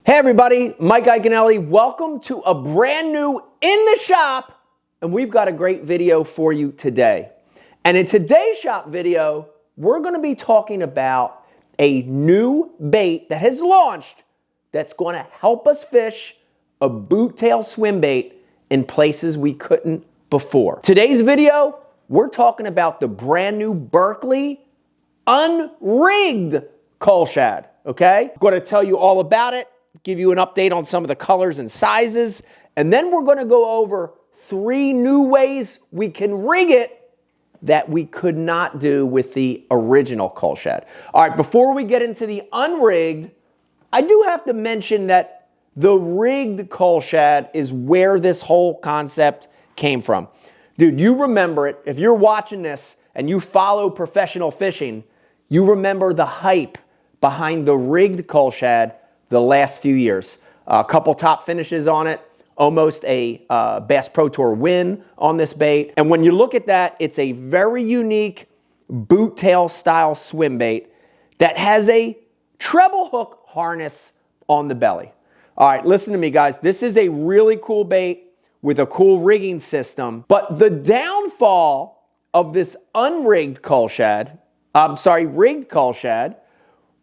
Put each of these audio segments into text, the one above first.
Hey everybody, Mike Iaconelli. Welcome to a brand new In The Shop, and we've got a great video for you today. And in today's shop video, we're going to be talking about a new bait that has launched that's going to help us fish a boot tail swim bait in places we couldn't before. Today's video, we're talking about the brand new Berkley UnRigged CullShad, okay? I'm going to tell you all about it, give you an update on some of the colors and sizes, and then we're going to go over 3 new ways we can rig it that we could not do with the original CullShad. All right, before we get into the unrigged, I do have to mention that the rigged CullShad is where this whole concept came from. Dude, you remember it. If you're watching this and you follow professional fishing, you remember the hype behind the rigged CullShad the last few years. A couple top finishes on it, almost a Bass Pro Tour win on this bait. And when you look at that, it's a very unique boot tail style swim bait that has a treble hook harness on the belly. All right, listen to me guys. This is a really cool bait with a cool rigging system. But the downfall of this rigged CullShad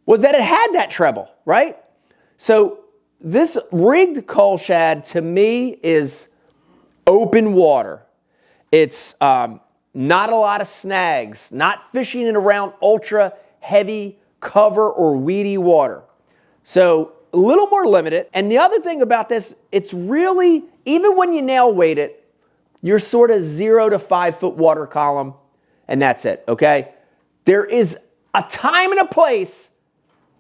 was that it had that treble, right? So this rigged CullShad to me is open water. It's not a lot of snags, not fishing in around ultra heavy cover or weedy water. So a little more limited. And the other thing about this, it's really, even when you nail weight it, you're sort of 0 to 5 foot water column and that's it, okay? There is a time and a place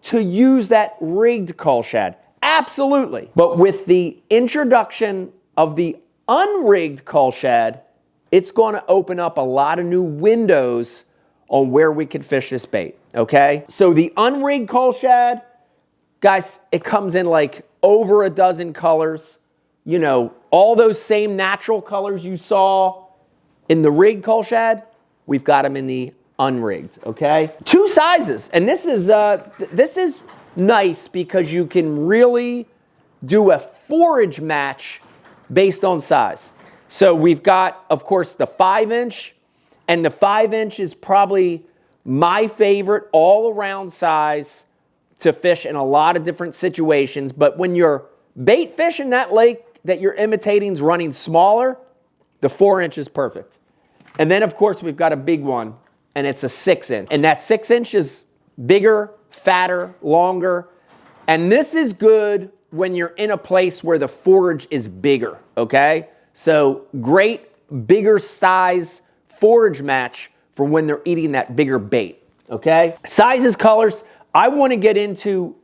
to use that rigged CullShad, absolutely. But with the introduction of the unrigged CullShad, it's going to open up a lot of new windows on where we can fish this bait, okay? So the unrigged CullShad, guys, it comes in like over a dozen colors. You know, all those same natural colors you saw in the rigged CullShad, we've got them in the unrigged, okay? 2 sizes, and this is nice because you can really do a forage match based on size. So we've got, of course, the 5-inch, and the 5-inch is probably my favorite all-around size to fish in a lot of different situations. But when you're bait fishing that lake that you're imitating is running smaller, the 4-inch is perfect. And then, of course, we've got a big one, and it's a 6-inch. And that 6-inch is bigger, fatter, longer. And this is good when you're in a place where the forage is bigger, okay? So great, bigger size forage match for when they're eating that bigger bait, okay? Sizes, colors, I want to get into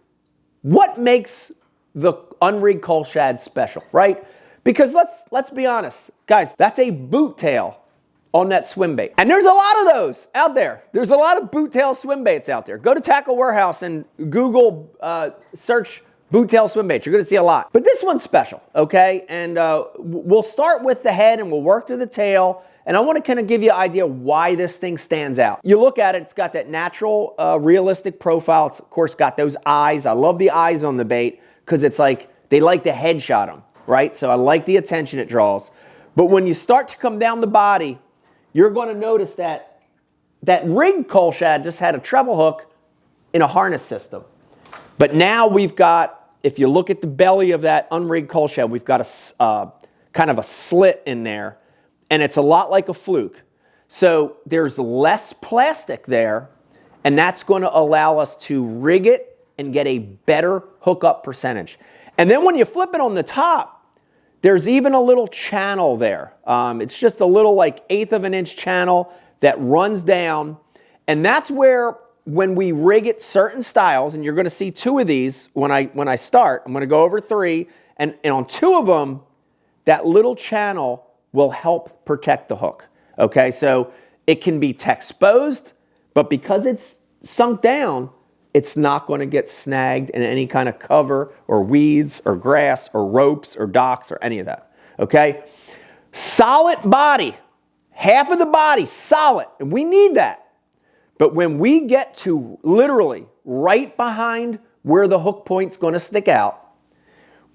what makes the unrigged CullShad special, right? Because let's be honest, guys, that's a boot tail on that swim bait. And there's a lot of those out there. There's a lot of boot tail swim baits out there. Go to Tackle Warehouse and Google, search boot tail swim baits. You're gonna see a lot. But this one's special, okay? And we'll start with the head and we'll work to the tail. And I want to kind of give you an idea why this thing stands out. You look at it, it's got that natural, realistic profile. It's, of course, got those eyes. I love the eyes on the bait because it's like they like to headshot them, right? So I like the attention it draws. But when you start to come down the body, you're going to notice that that rigged CullShad just had a treble hook in a harness system. But now we've got, if you look at the belly of that unrigged CullShad, we've got a kind of a slit in there. And it's a lot like a fluke. So there's less plastic there, and that's going to allow us to rig it and get a better hookup percentage. And then when you flip it on the top, there's even a little channel there. It's just a little like 1/8 of an inch channel that runs down. And that's where, when we rig it certain styles, and you're going to see 2 of these when I start, I'm going to go over 3, and on 2 of them, that little channel will help protect the hook, okay? So it can be exposed, but because it's sunk down, it's not going to get snagged in any kind of cover or weeds or grass or ropes or docks or any of that, okay? Solid body, half of the body solid, and we need that. But when we get to literally right behind where the hook point's going to stick out,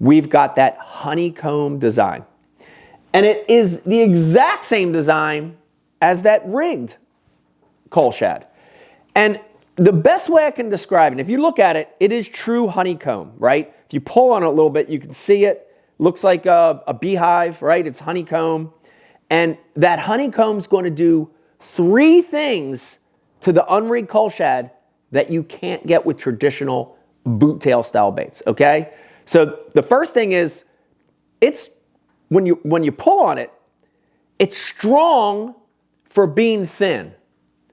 we've got that honeycomb design. And it is the exact same design as that rigged CullShad. And the best way I can describe it, if you look at it, it is true honeycomb, right? If you pull on it a little bit, you can see it. Looks like a beehive, right? It's honeycomb. And that honeycomb's going to do 3 things to the UnRigged CullShad that you can't get with traditional boot tail style baits, okay? So the first thing is, it's when you pull on it, it's strong for being thin.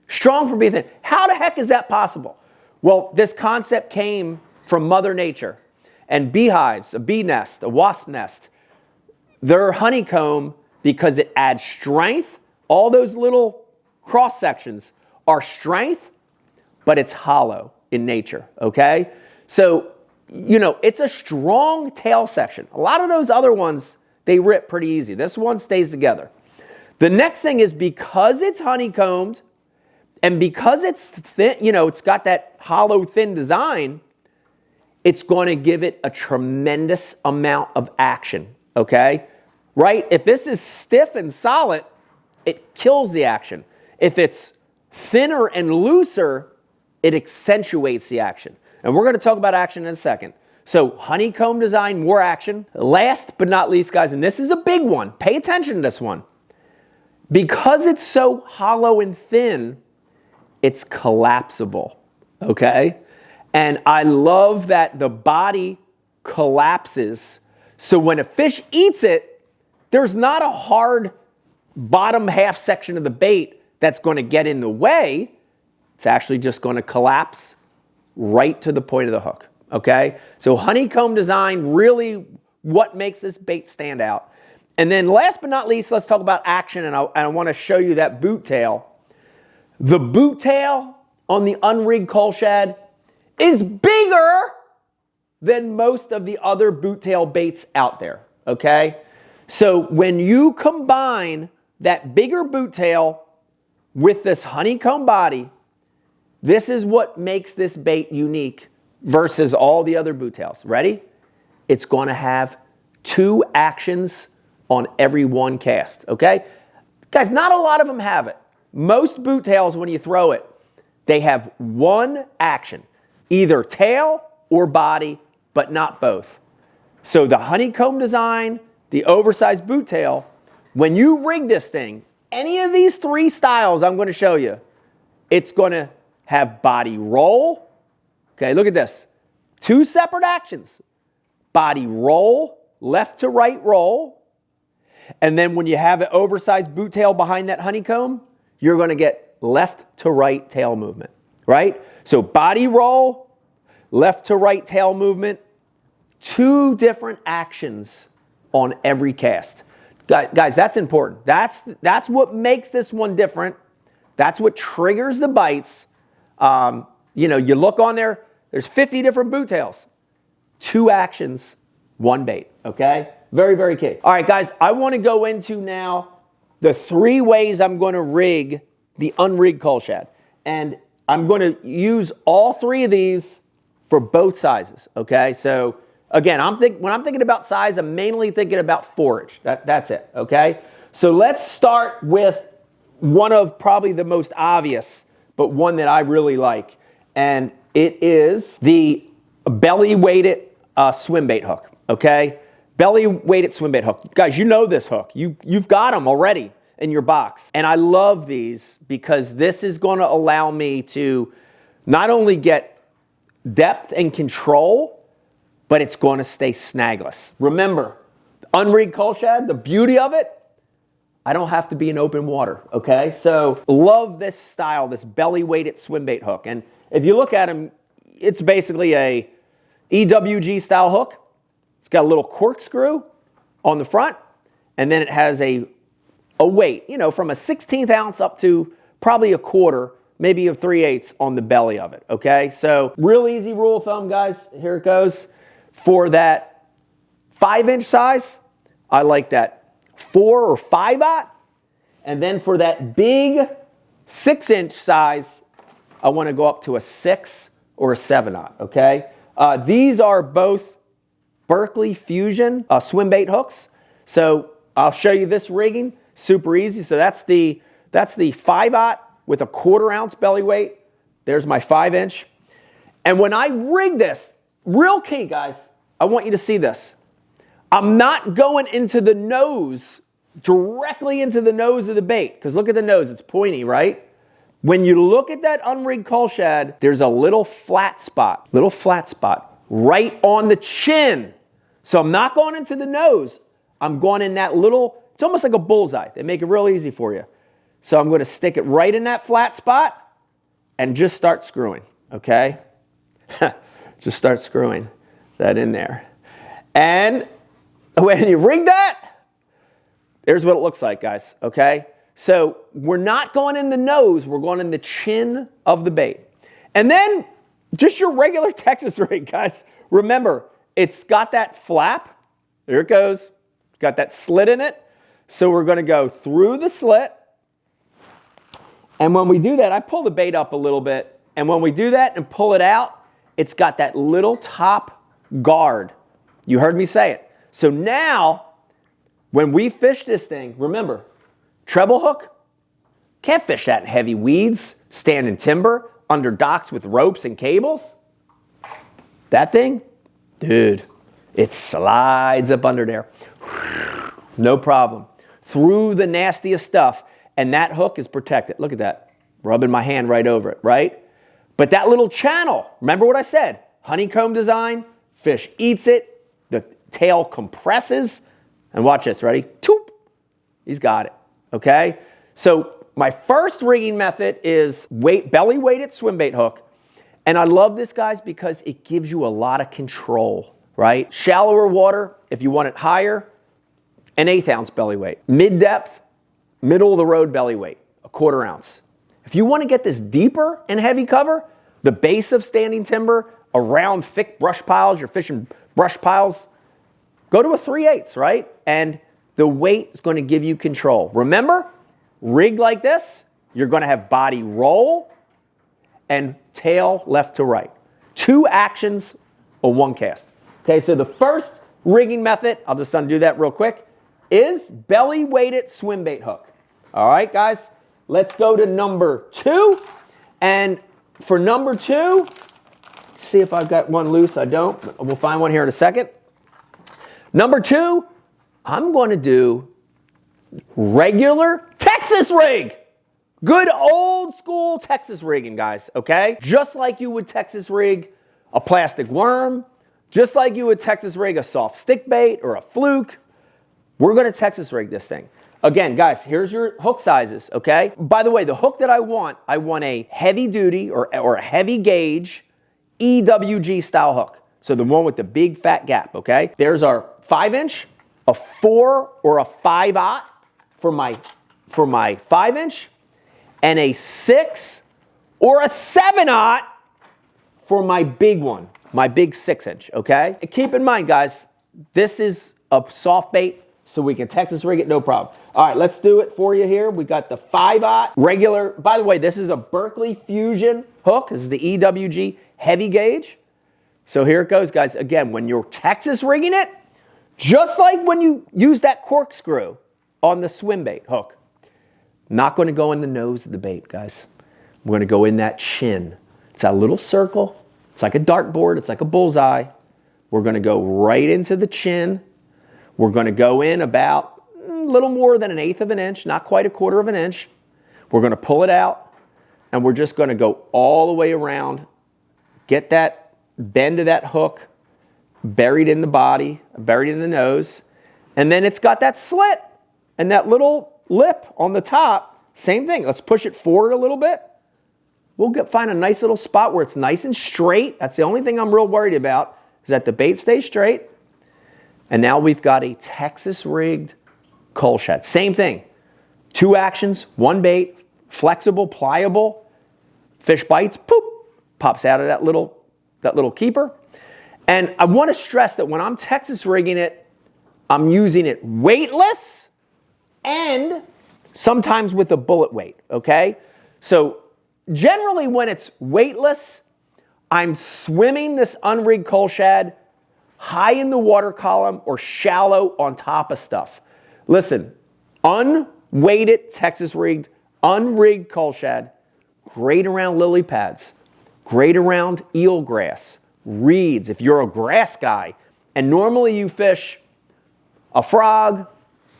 Strong for being thin. How the heck is that possible? Well, this concept came from Mother Nature. And beehives, a bee nest, a wasp nest, they're honeycomb because it adds strength. All those little cross sections are strength, but it's hollow in nature, okay? So, you know, it's a strong tail section. A lot of those other ones, they rip pretty easy. This one stays together. The next thing is, because it's honeycombed and because it's thin, you know, it's got that hollow, thin design, it's going to give it a tremendous amount of action, okay? Right? If this is stiff and solid, it kills the action. If it's thinner and looser, it accentuates the action. And we're going to talk about action in a second. So honeycomb design, more action. Last but not least, guys, and this is a big one. Pay attention to this one. Because it's so hollow and thin, it's collapsible, okay? And I love that the body collapses. So when a fish eats it, there's not a hard bottom half section of the bait that's going to get in the way. It's actually just going to collapse right to the point of the hook, okay? So honeycomb design, really what makes this bait stand out. And then last but not least, let's talk about action, and I want to show you that boot tail. The boot tail on the UnRigged CullShad is bigger than most of the other boot tail baits out there, okay? So when you combine that bigger boot tail with this honeycomb body, this is what makes this bait unique versus all the other boot tails. Ready? It's going to have 2 actions on every one cast, okay? Guys, not a lot of them have it. Most boot tails, when you throw it, they have 1 action, either tail or body, but not both. So the honeycomb design, the oversized boot tail, when you rig this thing, any of these 3 styles I'm going to show you, it's going to have body roll. Okay, look at this. 2 separate actions. Body roll, left to right roll. And then when you have an oversized boot tail behind that honeycomb, you're going to get left to right tail movement, right? So body roll, left to right tail movement, 2 different actions on every cast. Guys, that's important. That's what makes this one different. That's what triggers the bites. You know, you look on there, there's 50 different boot tails. 2 actions, 1 bait, okay? Very, very key. All right, guys, I want to go into now the 3 ways I'm going to rig the UnRigged CullShad. And I'm going to use all 3 of these for both sizes, okay? So, again, when I'm thinking about size, I'm mainly thinking about forage. That's it, okay? So let's start with one of probably the most obvious, but one that I really like. And it is the belly-weighted swimbait hook, okay? Belly-weighted swimbait hook. Guys, you know this hook. You've got them already in your box. And I love these because this is going to allow me to not only get depth and control, but it's going to stay snagless. Remember, UnRigged CullShad, the beauty of it, I don't have to be in open water, okay? So love this style, this belly-weighted swimbait hook. And if you look at them, it's basically a EWG style hook. It's got a little corkscrew on the front, and then it has a weight, you know, from a 1/16 ounce up to probably a quarter, maybe a 3/8 on the belly of it, okay? So real easy rule of thumb, guys. Here it goes. For that 5-inch size, I like that 4 or 5/0. And then for that big 6-inch size, I want to go up to a 6 or a 7/0, okay? These are both Berkley Fusion Swimbait hooks. So I'll show you this rigging, super easy. So that's the 5/0 with a 1/4 ounce belly weight. There's my 5-inch. And when I rig this, real key guys, I want you to see this. I'm not going into the nose, directly into the nose of the bait, because look at the nose, it's pointy, right? When you look at that UnRigged CullShad, there's a little flat spot right on the chin. So I'm not going into the nose. I'm going in that little, it's almost like a bullseye. They make it real easy for you. So I'm going to stick it right in that flat spot and just start screwing, okay? Just start screwing that in there. And when you rig that, here's what it looks like, guys, okay? So we're not going in the nose, we're going in the chin of the bait. And then just your regular Texas rig, guys. Remember, it's got that flap. There it goes. Got that slit in it. So we're going to go through the slit. And when we do that, I pull the bait up a little bit. And when we do that and pull it out, it's got that little top guard. You heard me say it. So now, when we fish this thing, remember, treble hook, can't fish that in heavy weeds, standing timber, under docks with ropes and cables. That thing, dude, it slides up under there. No problem. Through the nastiest stuff, and that hook is protected. Look at that, rubbing my hand right over it, right? But that little channel, remember what I said? Honeycomb design, fish eats it, the tail compresses, and watch this, ready? Toop, he's got it, okay? So my first rigging method is belly weighted swimbait hook. And I love this, guys, because it gives you a lot of control, right? Shallower water, if you want it higher, an 1/8 ounce belly weight. Mid-depth, middle of the road belly weight, a 1/4 ounce. If you want to get this deeper and heavy cover, the base of standing timber, around thick brush piles, you're fishing brush piles, go to a 3/8, right? And the weight is going to give you control. Remember, rigged like this, you're going to have body roll and tail left to right. 2 actions or 1 cast. Okay, so the first rigging method, I'll just undo that real quick, is belly weighted swimbait hook. All right, guys, let's go to number 2. And for number 2, see if I've got one loose. I don't. We'll find one here in a second. Number 2, I'm going to do regular Texas rig. Good old school Texas rigging, guys, okay? Just like you would Texas rig a plastic worm, just like you would Texas rig a soft stick bait or a fluke, we're going to Texas rig this thing. Again, guys, here's your hook sizes, okay? By the way, the hook that I want a heavy duty or a heavy gauge EWG style hook. So the one with the big fat gap, okay? There's our 5-inch, a 4 or a 5/0 for my 5-inch, and a 6 or a 7/0 for my big one, my big 6-inch, okay? And keep in mind, guys, this is a soft bait, so we can Texas rig it, no problem. All right, let's do it for you here. We got the 5/0 regular. By the way, this is a Berkley Fusion hook. This is the EWG heavy gauge. So here it goes, guys. Again, when you're Texas rigging it, just like when you use that corkscrew on the swimbait hook, not going to go in the nose of the bait, guys. I'm going to go in that chin. It's a little circle. It's like a dartboard. It's like a bullseye. We're going to go right into the chin. We're going to go in about a little more than 1/8 of an inch, not quite a 1/4 of an inch. We're going to pull it out, and we're just going to go all the way around, get that bend of that hook buried in the body, buried in the nose, and then it's got that slit and that little lip on the top. Same thing. Let's push it forward a little bit. We'll find a nice little spot where it's nice and straight. That's the only thing I'm real worried about, is that the bait stays straight. And now we've got a Texas rigged CullShad. Same thing. 2 actions, 1 bait, flexible, pliable. Fish bites, poop, pops out of that little keeper. And I want to stress that when I'm Texas rigging it, I'm using it weightless and sometimes with a bullet weight, okay? So generally when it's weightless, I'm swimming this UnRigged CullShad high in the water column or shallow on top of stuff. Listen, unweighted Texas rigged, UnRigged CullShad, great around lily pads, great around eelgrass, reeds, if you're a grass guy, and normally you fish a frog,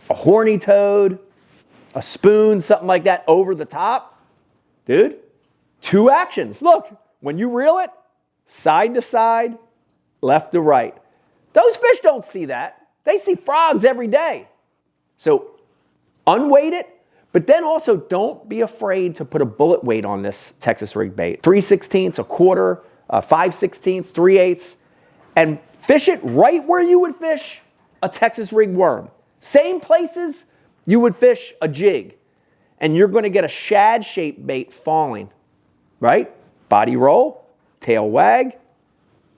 a horny toad, a spoon, something like that over the top, dude, 2 actions. Look, when you reel it, side to side, left to right. Those fish don't see that. They see frogs every day. So unweighted, but then also don't be afraid to put a bullet weight on this Texas rig bait. 3/16, a quarter, 5/16, 3/8, and fish it right where you would fish a Texas rig worm. Same places you would fish a jig. And you're going to get a shad-shaped bait falling, right? Body roll, tail wag,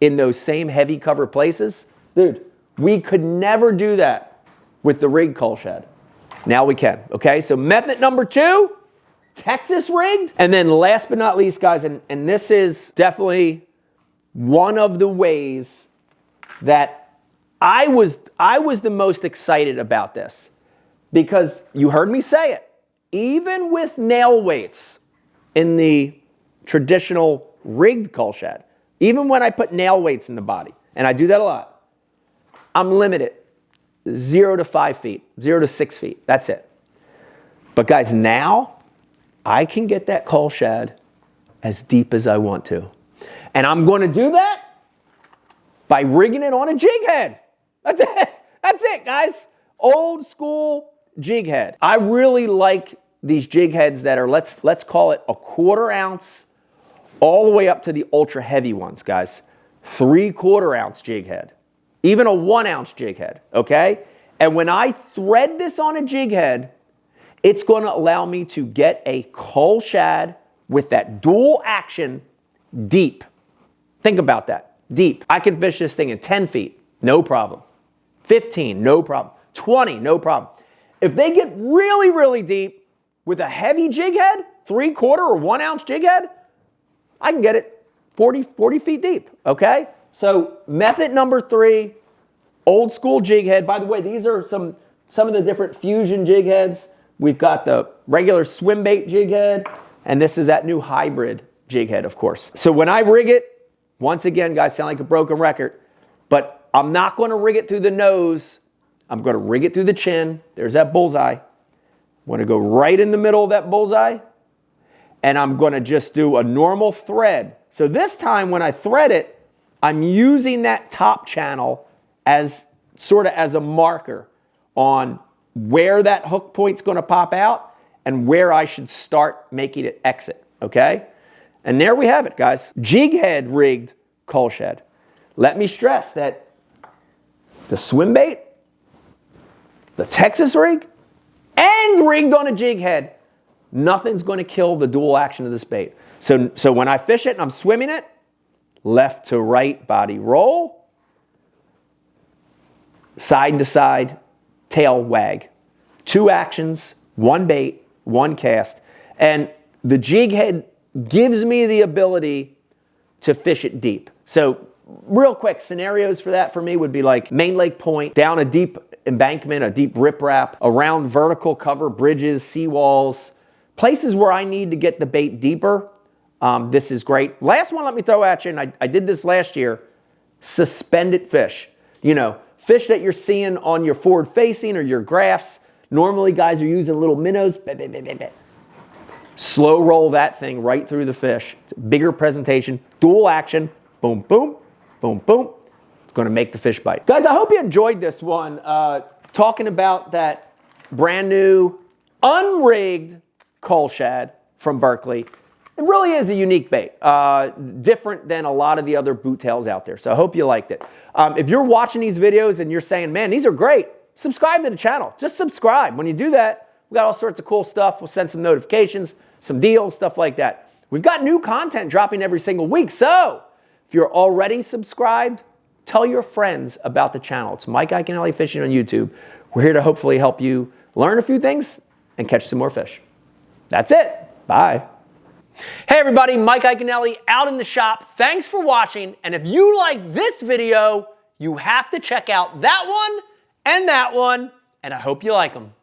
in those same heavy cover places. Dude, we could never do that with the rig CullShad. Now we can, okay? So method number 2, Texas rigged. And then last but not least, guys, and this is definitely one of the ways that I was the most excited about this, because you heard me say it, even with nail weights in the traditional rigged CullShad, even when I put nail weights in the body, and I do that a lot, I'm limited 0 to 5 feet, 0 to 6 feet. That's it. But guys, now I can get that CullShad as deep as I want to. And I'm going to do that by rigging it on a Jighead. That's it. That's it, guys. Old school Jighead. I really like these Jigheads that are, let's call it a 1/4 ounce all the way up to the ultra heavy ones, guys. 3/4 ounce Jighead. Even a 1 ounce Jighead, okay? And when I thread this on a Jighead, it's going to allow me to get a CullShad with that dual action deep. Think about that, deep. I can fish this thing in 10 feet, no problem. 15, no problem. 20, no problem. If they get really, really deep with a heavy Jighead, 3/4 or 1 ounce Jighead, I can get it 40 feet deep, okay? So method number 3, old school Jighead. By the way, these are some of the different fusion Jigheads. We've got the regular Swimbait Jighead, and this is that new hybrid Jighead, of course. So when I rig it, once again, guys, sound like a broken record, but I'm not going to rig it through the nose. I'm going to rig it through the chin. There's that bullseye. I'm going to go right in the middle of that bullseye, and I'm going to just do a normal thread. So this time when I thread it, I'm using that top channel as sort of as a marker on where that hook point's going to pop out and where I should start making it exit, okay? And there we have it, guys. Jighead rigged CullShad. Let me stress that the Swimbait, the Texas rig, and rigged on a Jighead, nothing's going to kill the dual action of this bait. So when I fish it and I'm swimming it, left to right body roll, side to side, tail wag. 2 actions, 1 bait, 1 cast. And the Jighead gives me the ability to fish it deep. So real quick, scenarios for that for me would be like Main Lake Point, down a deep embankment, a deep riprap, around vertical cover, bridges, seawalls, places where I need to get the bait deeper. This is great. Last one, let me throw at you, and I did this last year, suspended fish. You know, fish that you're seeing on your forward facing or your graphs. Normally, guys are using little minnows. Slow roll that thing right through the fish. It's a bigger presentation, dual action, boom, boom, boom, boom. It's going to make the fish bite. Guys, I hope you enjoyed this one, talking about that brand new UnRigged CullShad from Berkley. It really is a unique bait, different than a lot of the other boot tails out there. So I hope you liked it. If you're watching these videos and you're saying, man, these are great, subscribe to the channel. Just subscribe. When you do that, we got all sorts of cool stuff. We'll send some notifications, some deals, stuff like that. We've got new content dropping every single week. So if you're already subscribed, tell your friends about the channel. It's Mike Iaconelli Fishing on YouTube. We're here to hopefully help you learn a few things and catch some more fish. That's it. Bye. Hey everybody, Mike Iaconelli out in the shop. Thanks for watching. And if you like this video, You have to check out that one, and I hope you like them.